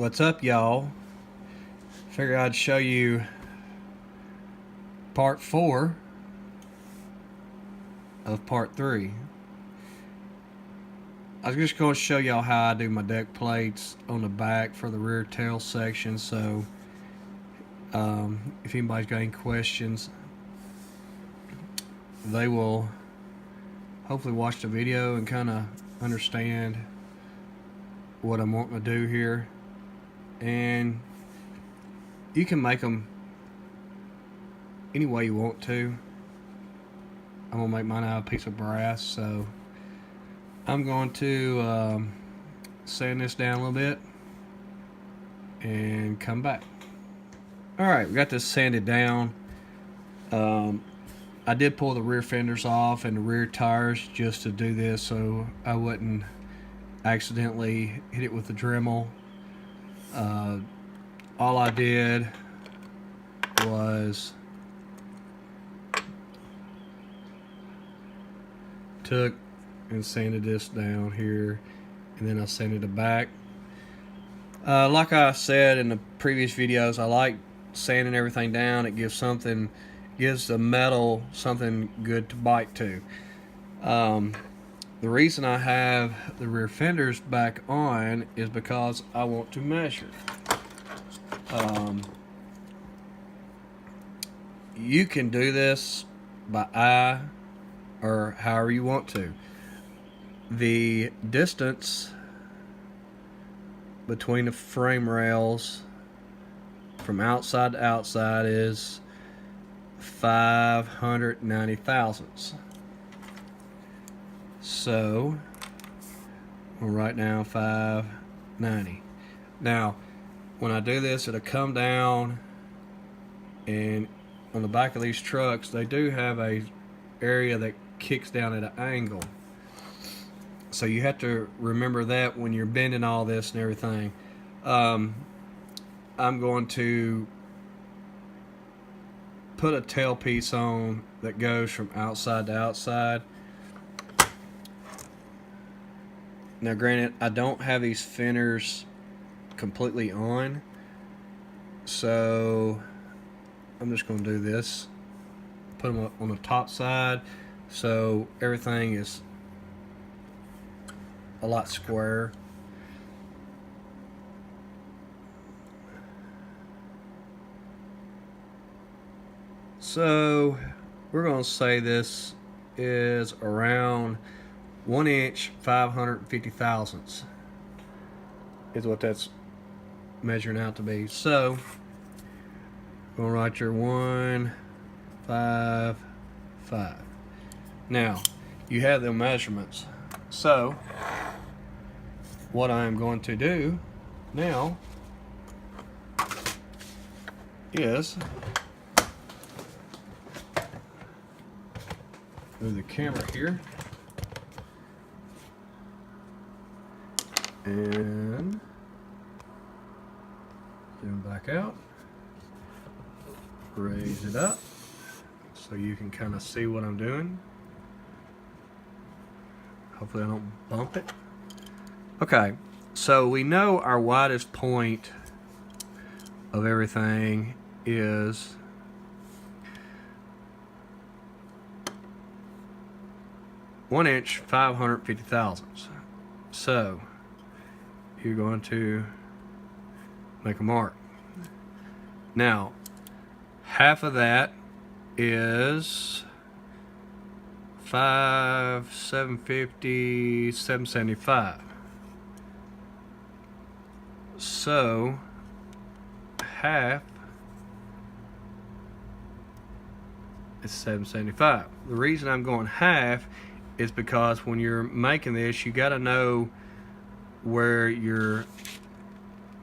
What's up, y'all? Figured I'd show you part 4 of part 3. I was just going to show y'all how I do my deck plates on the back for the rear tail section, so if anybody's got any questions, they will hopefully watch the video and kind of understand what I'm wanting to do here. And you can make them any way you want to. I'm gonna make mine out of a piece of brass, so I'm going to sand this down a little bit and come back. Alright, we got this sanded down. I did pull the rear fenders off and the rear tires just to do this so I wouldn't accidentally hit it with the Dremel. All I did was took and sanded this down here, and then I sanded it back. Like I said in the previous videos, I like sanding everything down. It gives the metal something good to bite to. The reason I have the rear fenders back on is because I want to measure. You can do this by eye or however you want to. The distance between the frame rails from outside to outside is 590 thousandths. So we'll write down 590. Now when I do this, it'll come down, and on the back of these trucks they do have a area that kicks down at an angle, so you have to remember that when you're bending all this and everything. I'm going to put a tailpiece on that goes from outside to outside. Now granted, I don't have these fenders completely on, so I'm just going to do this, put them on the top side so everything is a lot squarer. So we're going to say this is around 1 inch 550 thousandths is what that's measuring out to be. So we'll write your 155. Now you have the measurements, so what I'm going to do now is move the camera here and zoom back out, raise it up so you can kind of see what I'm doing. Hopefully I don't bump it. Okay, so we know our widest point of everything is 1 inch 550 thousandths. So you're going to make a mark. Now half of that is 750, 775. So half is 775. The reason I'm going half is because when you're making this, you got to know where your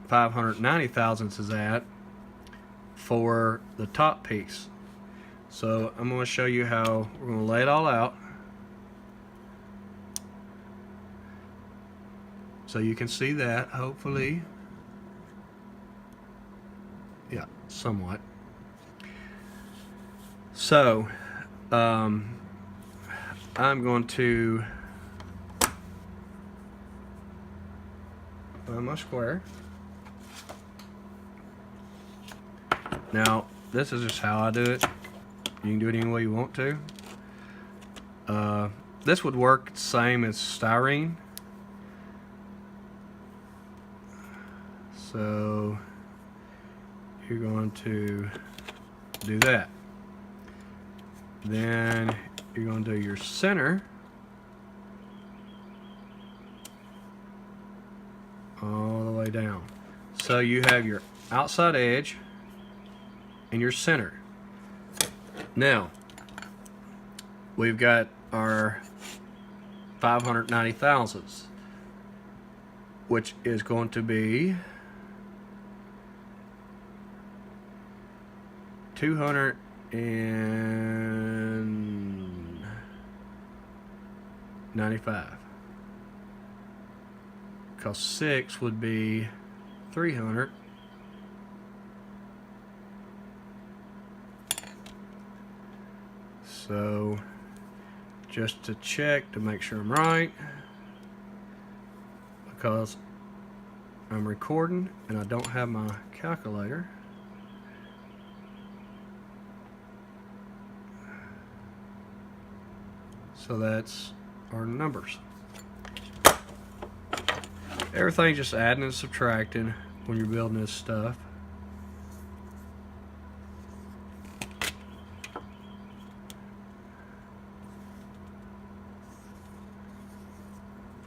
590 thousandths is at for the top piece. So I'm going to show you how we're going to lay it all out so you can see that, hopefully. Yeah, somewhat. So I'm going to find my square. Now, this is just how I do it. You can do it any way you want to. This would work the same as styrene. So you're going to do that. Then you're going to do your center all the way down. So you have your outside edge and your center. Now, we've got our 590 thousandths, which is going to be 295. Because 6 would be 300. So, just to check to make sure I'm right, because I'm recording and I don't have my calculator. So that's our numbers. Everything's just adding and subtracting when you're building this stuff.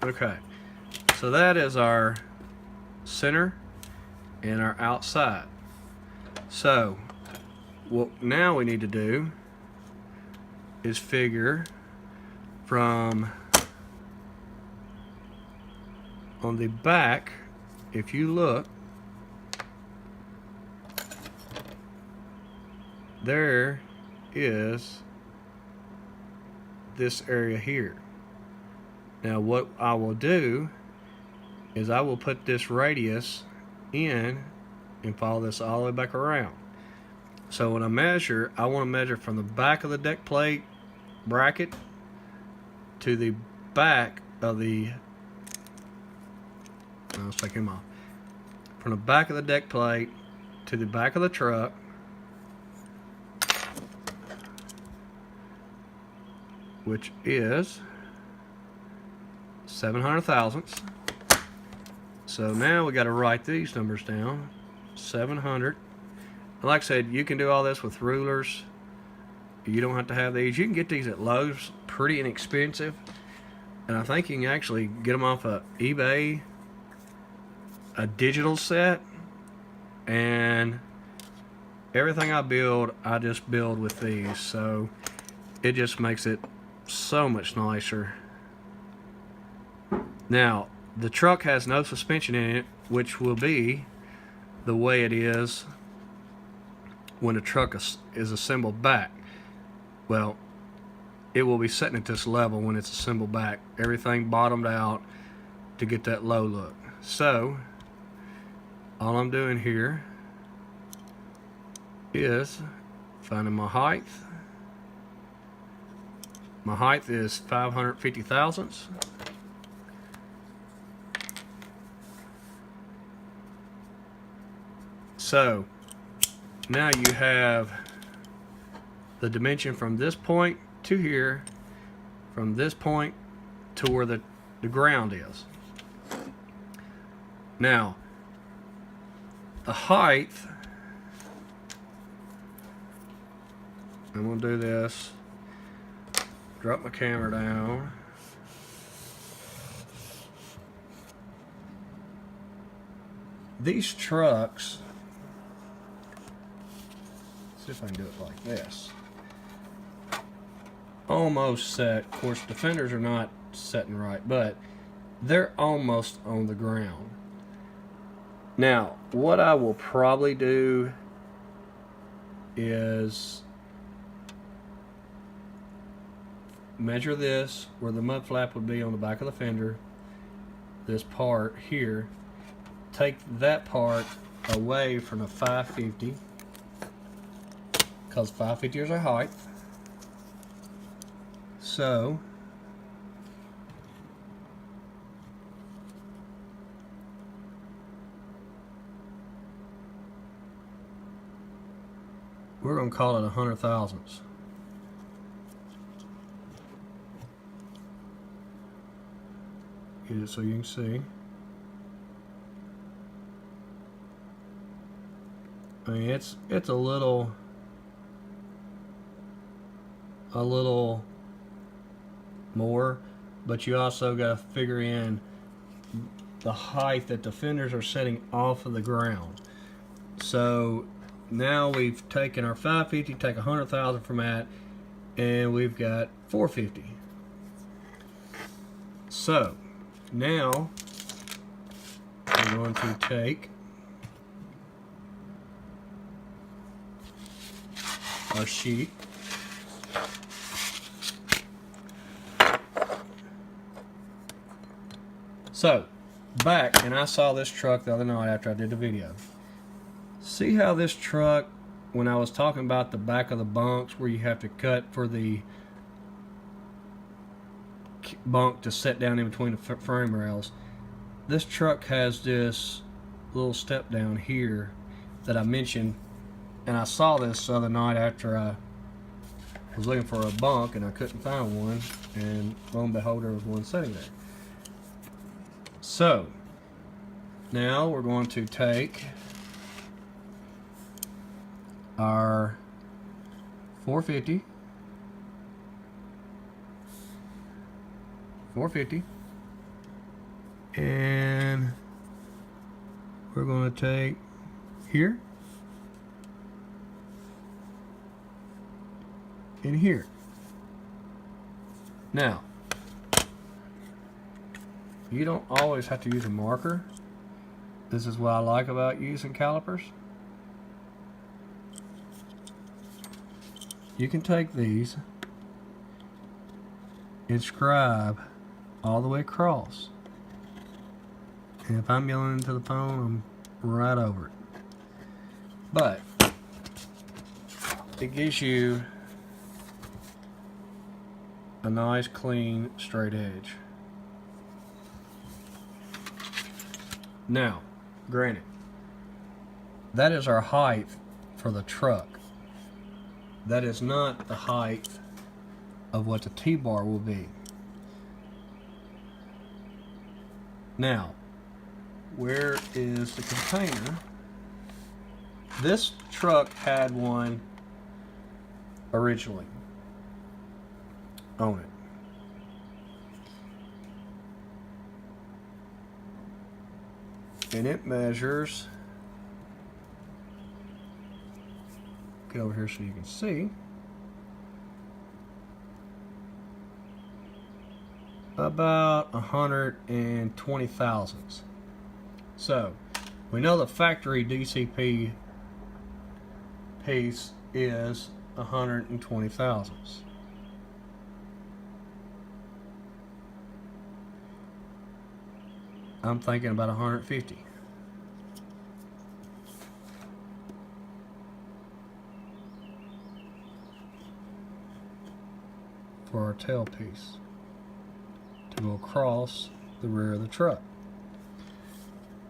Okay, so that is our center and our outside. So what now we need to do is figure from on the back. If you look, there is this area here. Now what I will do is I will put this radius in and follow this all the way back around. So when I measure, I want to measure from the back of the deck plate bracket to the back of the, let's take him off. From the back of the deck plate to the back of the truck, which is 700 thousandths. So now we got to write these numbers down. 700. And like I said, you can do all this with rulers. You don't have to have these. You can get these at Lowe's, pretty inexpensive. And I think you can actually get them off of eBay, a digital set. And everything I build, I just build with these. So it just makes it so much nicer. Now, the truck has no suspension in it, which will be the way it is when the truck is assembled back. Well, it will be sitting at this level when it's assembled back. Everything bottomed out to get that low look. So, all I'm doing here is finding my height. My height is 550 thousandths. So now you have the dimension from this point to here, from this point to where the ground is. Now, the height, I'm going to do this, drop my camera down. These trucks, see if I can do it like this. Almost set. Of course, the fenders are not setting right, but they're almost on the ground. Now, what I will probably do is measure this where the mud flap would be on the back of the fender, this part here, take that part away from the 550, because 550 is our height. So We're going to call it 100 thousandths. Get it so you can see. I mean, it's a little more, but you also got to figure in the height that the fenders are setting off of the ground. So now we've taken our 550, take 100,000 from that, and we've got 450. So now we're going to take our sheet, so back, and I saw this truck the other night after I did the video. See how this truck, when I was talking about the back of the bunks where you have to cut for the bunk to set down in between the frame rails, this truck has this little step down here that I mentioned, and I saw this the other night after I was looking for a bunk and I couldn't find one, and lo and behold, there was one sitting there. So now we're going to take our 450, and we're going to take here and here. Now, you don't always have to use a marker. This is what I like about using calipers. You can take these and scribe all the way across. And if I'm yelling into the phone, I'm right over it. But it gives you a nice, clean, straight edge. Now, granted, that is our height for the truck. That is not the height of what the T-bar will be. Now, where is the container? This truck had one originally on it. And it measures, get over here so you can see, about 120 thousandths. So we know the factory DCP piece is 120 thousandths. I'm thinking about 150. For our tail piece to go across the rear of the truck.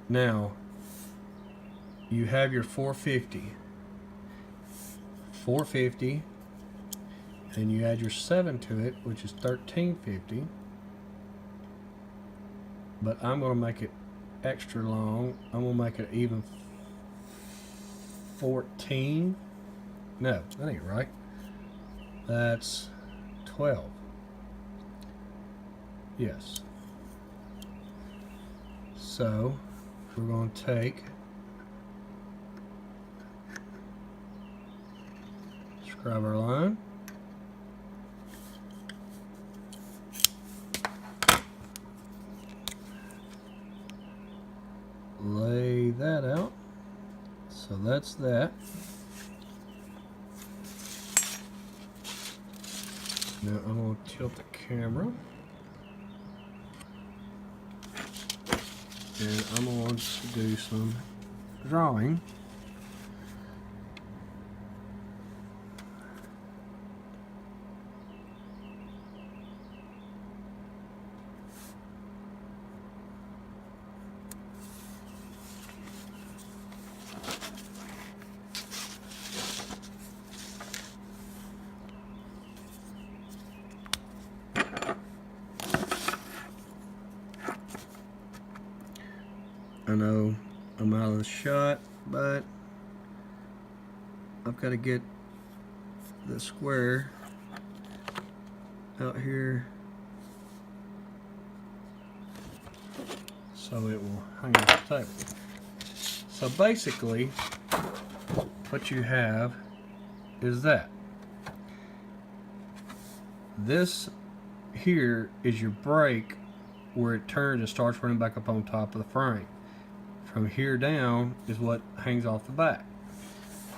Now, you have your 450, and you add your 7 to it, which is 1350. But I'm going to make it extra long. I'm going to make it even 14. No, that ain't right. That's 12. Yes. So we're going to take, scribe our line. Lay that out. So that's that. Now I'm going to tilt the camera. And I'm going to do some drawing. I know I'm out of the shot, but I've got to get the square out here so it will hang on the table. So basically what you have is that this here is your brake where it turns and starts running back up on top of the frame. From here down is what hangs off the back.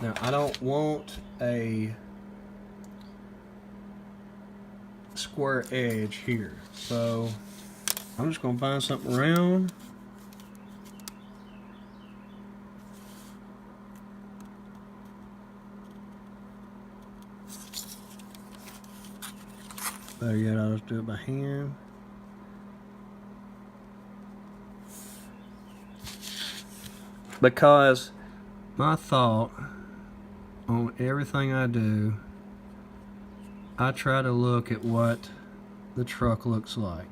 Now I don't want a square edge here, so I'm just going to find something round. Better yet, I'll just do it by hand. Because my thought on everything I do, I try to look at what the truck looks like.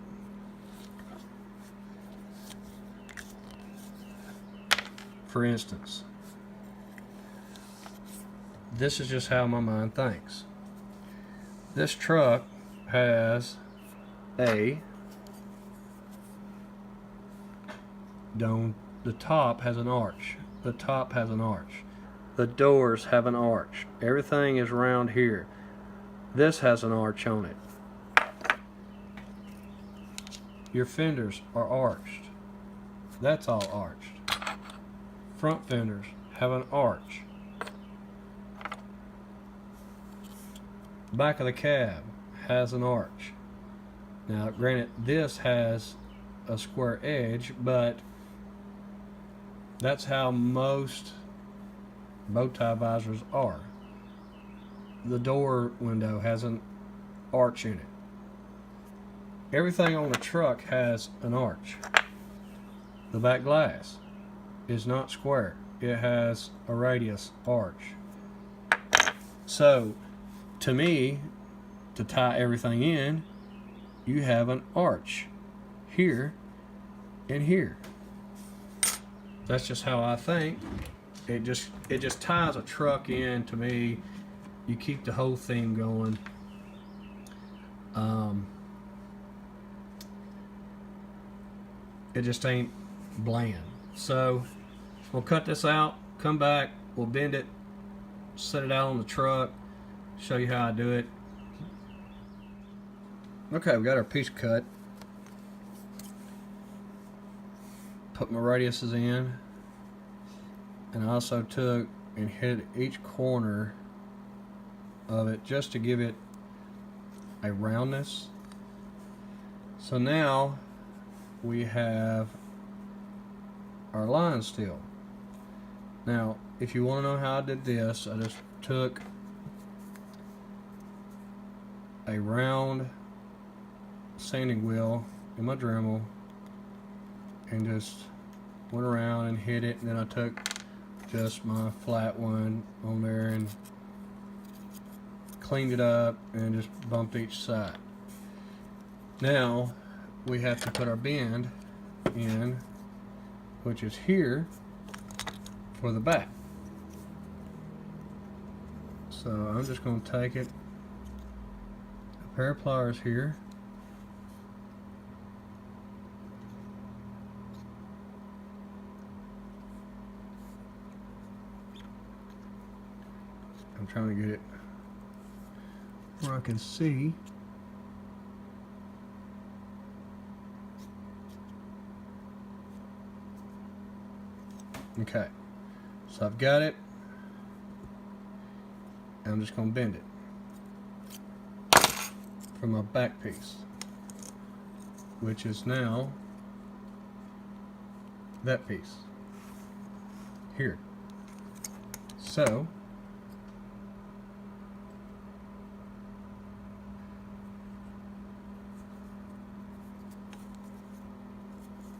For instance, this is just how my mind thinks. This truck has a dome. The top has an arch. The top has an arch. The doors have an arch. Everything is round here. This has an arch on it. Your fenders are arched. That's all arched. Front fenders have an arch. Back of the cab has an arch. Now granted, this has a square edge, but that's how most bow tie visors are. The door window has an arch in it. Everything on the truck has an arch. The back glass is not square. It has a radius arch. So, to me, to tie everything in, you have an arch here and here. That's just how I think. It just ties a truck in to me. You keep the whole theme going. It just ain't bland. So we'll cut this out, come back, we'll bend it, set it out on the truck, show you how I do it. Okay, we got our piece cut. Put my radiuses in, and I also took and hit each corner of it just to give it a roundness. So now we have our line still. Now if you want to know how I did this, I just took a round sanding wheel in my Dremel and just went around and hit it, and then I took just my flat one on there and cleaned it up and just bumped each side. Now we have to put our bend in, which is here for the back. So I'm just going to take it, a pair of pliers here, I'm trying to get it where I can see. Okay, so I've got it. I'm just going to bend it for my back piece, which is now that piece here. So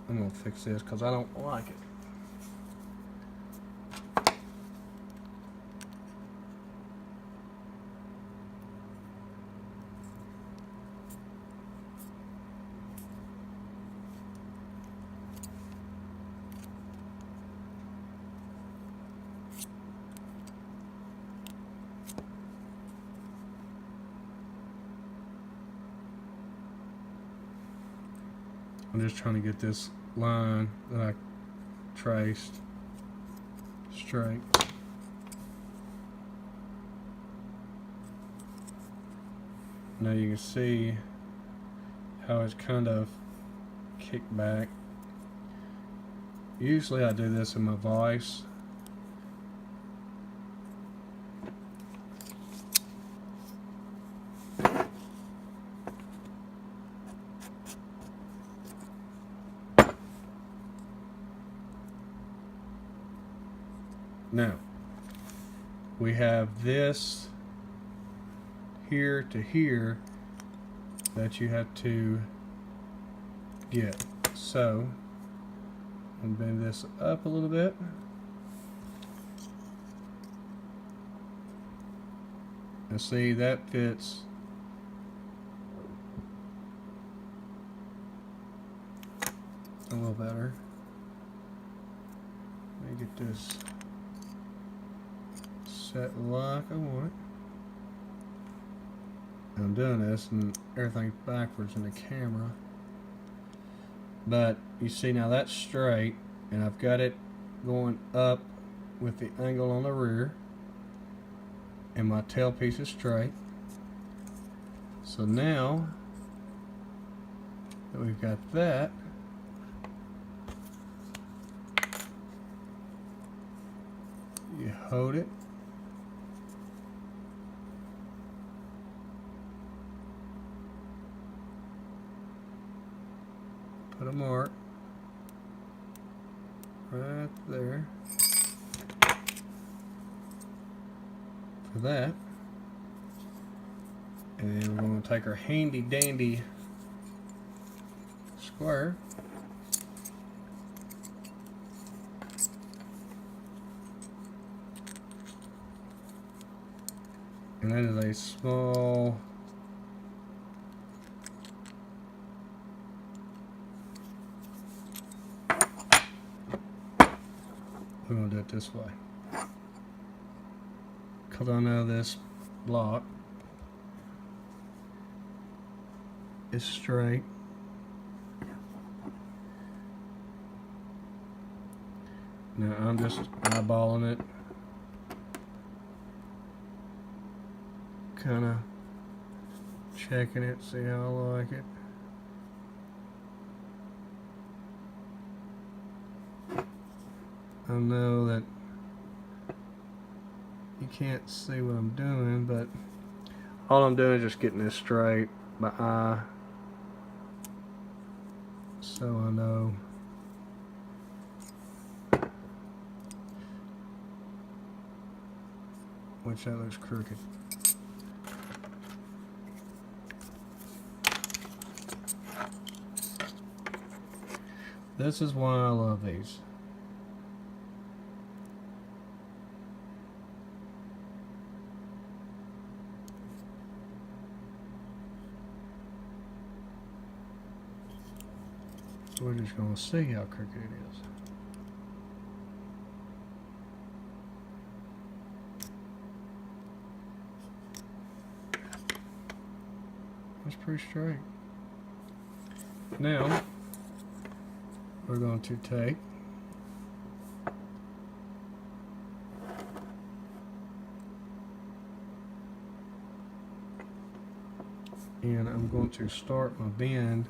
I'm going to fix this because I don't like it. I'm just trying to get this line that I traced straight. Now you can see how it's kind of kicked back. Usually I do this in my vise. Now, we have this here to here that you have to get. So, I'm bend this up a little bit. And see, that fits a little better. Let me get this set like I want it. I'm doing this and everything's backwards in the camera. But you see now that's straight, and I've got it going up with the angle on the rear, and my tailpiece is straight. So now that we've got that, you hold it, put a mark right there for that, and then we're going to take our handy dandy square and that is a small we're going to do it this way because I know this block is straight. Now I'm just eyeballing it, kind of checking it, see how I like it. I know that you can't see what I'm doing, but all I'm doing is just getting this straight by eye, so I know which that looks crooked. This is why I love these. So we're just going to see how crooked it is. That's pretty straight. Now, we're going to take and I'm going to start my bend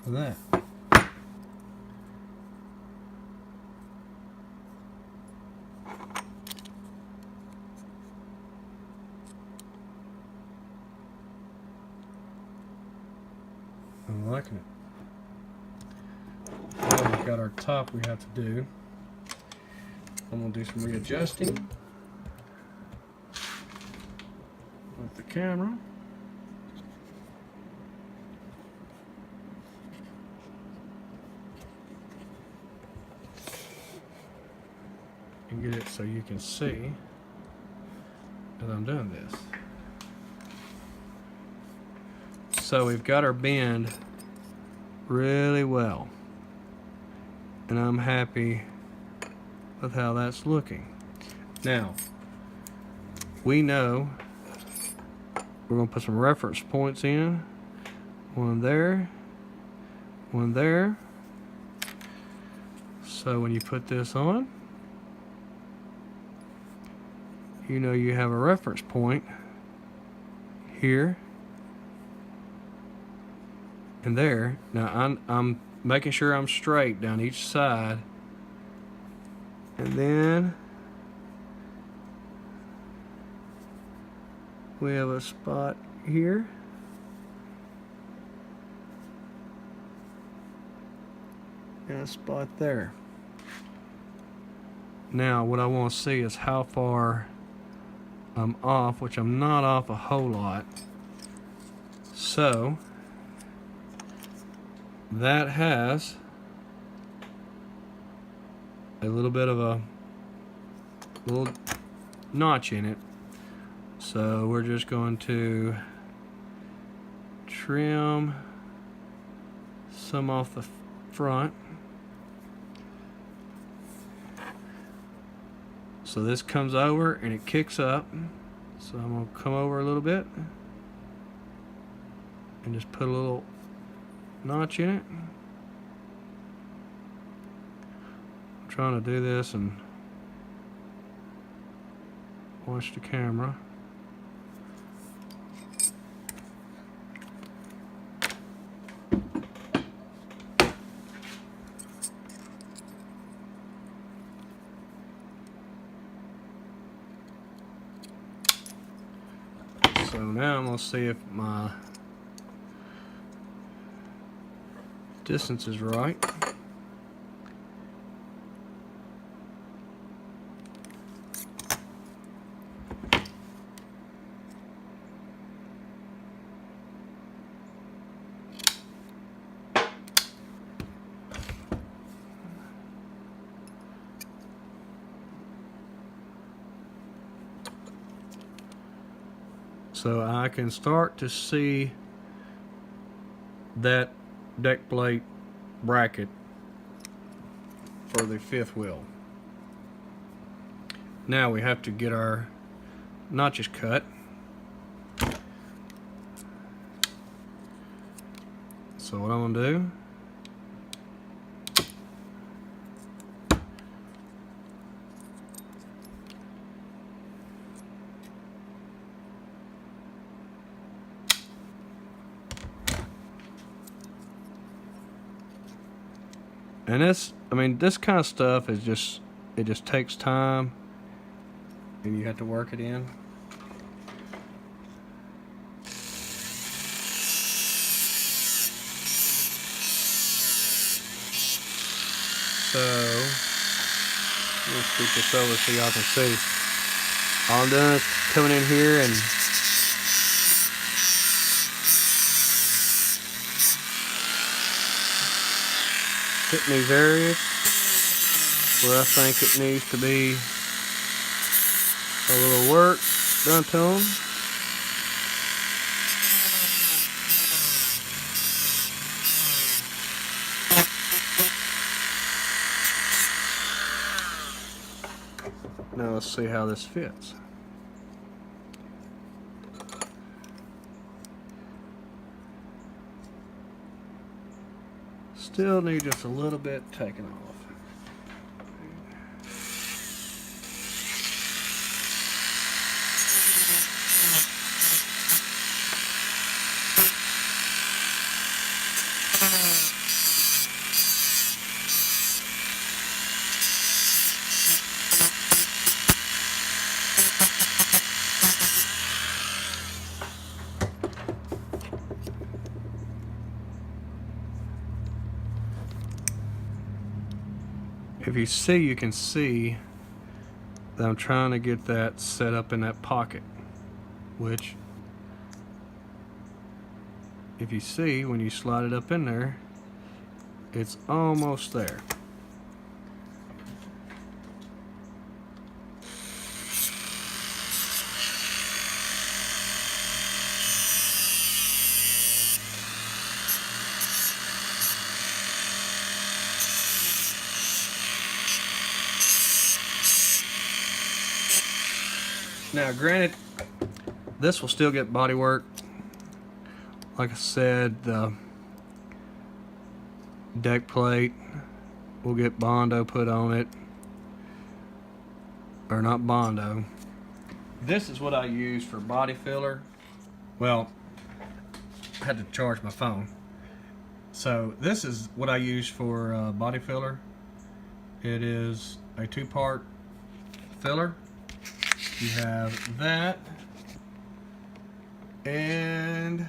for that. I'm liking it. Now we've got our top we have to do. I'm going to do some readjusting with the camera. And get it so you can see that I'm doing this. So we've got our bend really well, and I'm happy with how that's looking. Now, we know we're going to put some reference points in. One there, one there. So when you put this on, you know you have a reference point here and there. Now I'm making sure I'm straight down each side, and then we have a spot here. And a spot there. Now what I want to see is how far I'm off, which I'm not off a whole lot. So that has a little bit of a little notch in it. So we're just going to trim some off the front. So this comes over and it kicks up. So I'm going to come over a little bit and just put a little notch in it. I'm trying to do this and watch the camera. So now I'm going to see if my distance is right. So I can start to see that deck plate bracket for the fifth wheel. Now we have to get our notches cut. So what I'm gonna do, and this, I mean, this kind of stuff is just, it just takes time and you have to work it in. So, let's scoot this over so y'all can see. All I'm doing is coming in here and hitting these areas where I think it needs to be a little work done to them. Now let's see how this fits. Still need just a little bit taken off. If you see, you can see that I'm trying to get that set up in that pocket, which, if you see, when you slide it up in there, it's almost there. Now, granted, this will still get body work. Like I said, the deck plate will get Bondo put on it. Or not Bondo. This is what I use for body filler. Well, I had to charge my phone. So this is what I use for body filler. It is a 2-part filler. You have that, and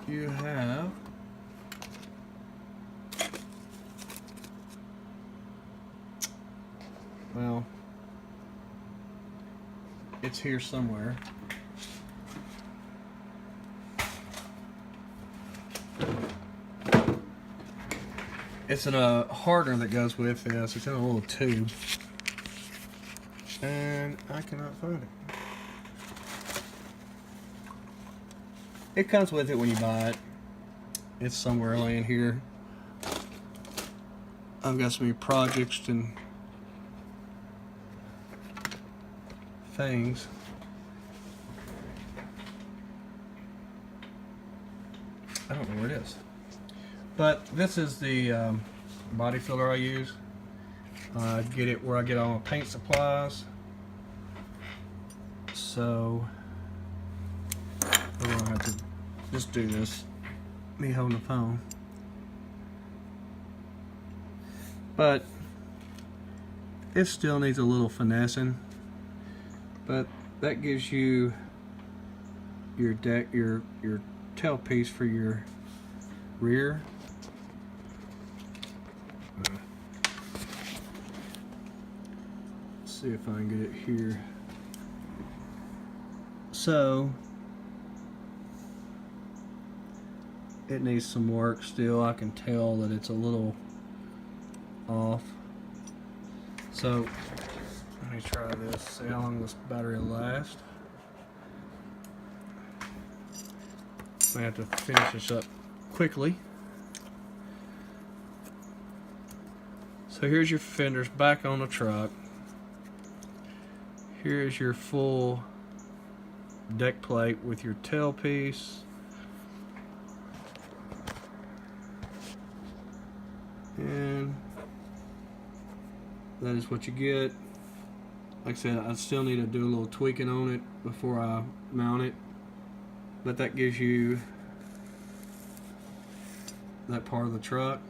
you have well, it's here somewhere. It's in a hardener that goes with this. It's in a little tube, and I cannot find it. It comes with it when you buy it. It's somewhere laying here. I've got so many projects and things. I don't know where it is. But this is the body filler I use. I get it where I get all my paint supplies. So we're gonna have to just do this. Me holding the phone. But it still needs a little finessing. But that gives you your deck, your tailpiece for your rear. Let's see if I can get it here. So it needs some work still. I can tell that it's a little off. So let me try this, see how long this battery will last. I have to finish this up quickly. So here's your fenders back on the truck. Here's your full deck plate with your tailpiece. And that is what you get. Like I said, I still need to do a little tweaking on it before I mount it. But that gives you that part of the truck.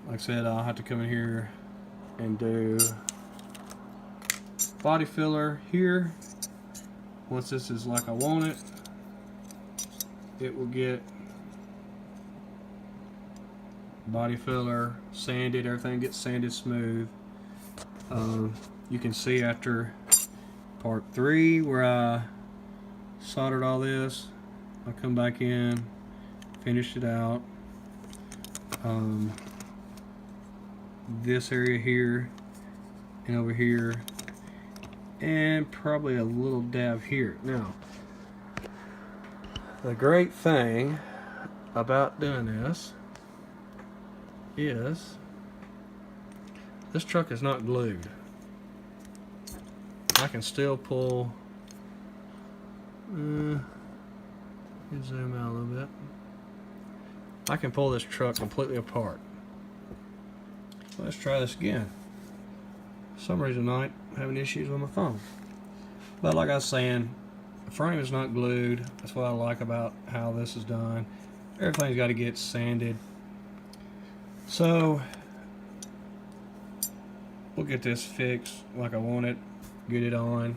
Like I said, I'll have to come in here and do body filler here. Once this is like I want it, it will get body filler, sanded, everything gets sanded smooth. You can see after part 3 where I soldered all this, I come back in, finished it out. This area here and over here, and probably a little dab here. Now, the great thing about doing this is this truck is not glued. I can still pull, zoom out a little bit. I can pull this truck completely apart. Let's try this again. For some reason tonight, I'm having issues with my phone. But like I was saying, the frame is not glued. That's what I like about how this is done. Everything's got to get sanded. So we'll get this fixed like I want it, get it on.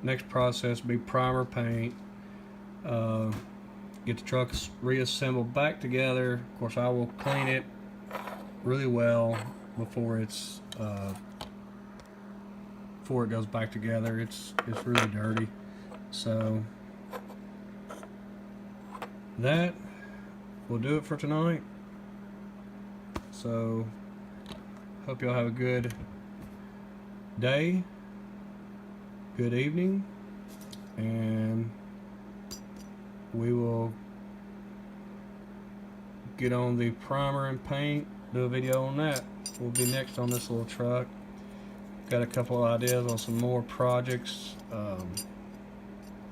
Next process will be primer paint. Get the truck reassembled back together. Of course, I will clean it really well before it's before it goes back together. It's really dirty. So that will do it for tonight. So hope y'all have a good day, good evening, and we will get on the primer and paint, do a video on that. Will be next on this little truck. got a couple of ideas on some more projects,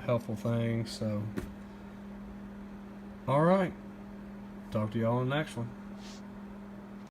helpful things. So, all right, talk to y'all on the next one.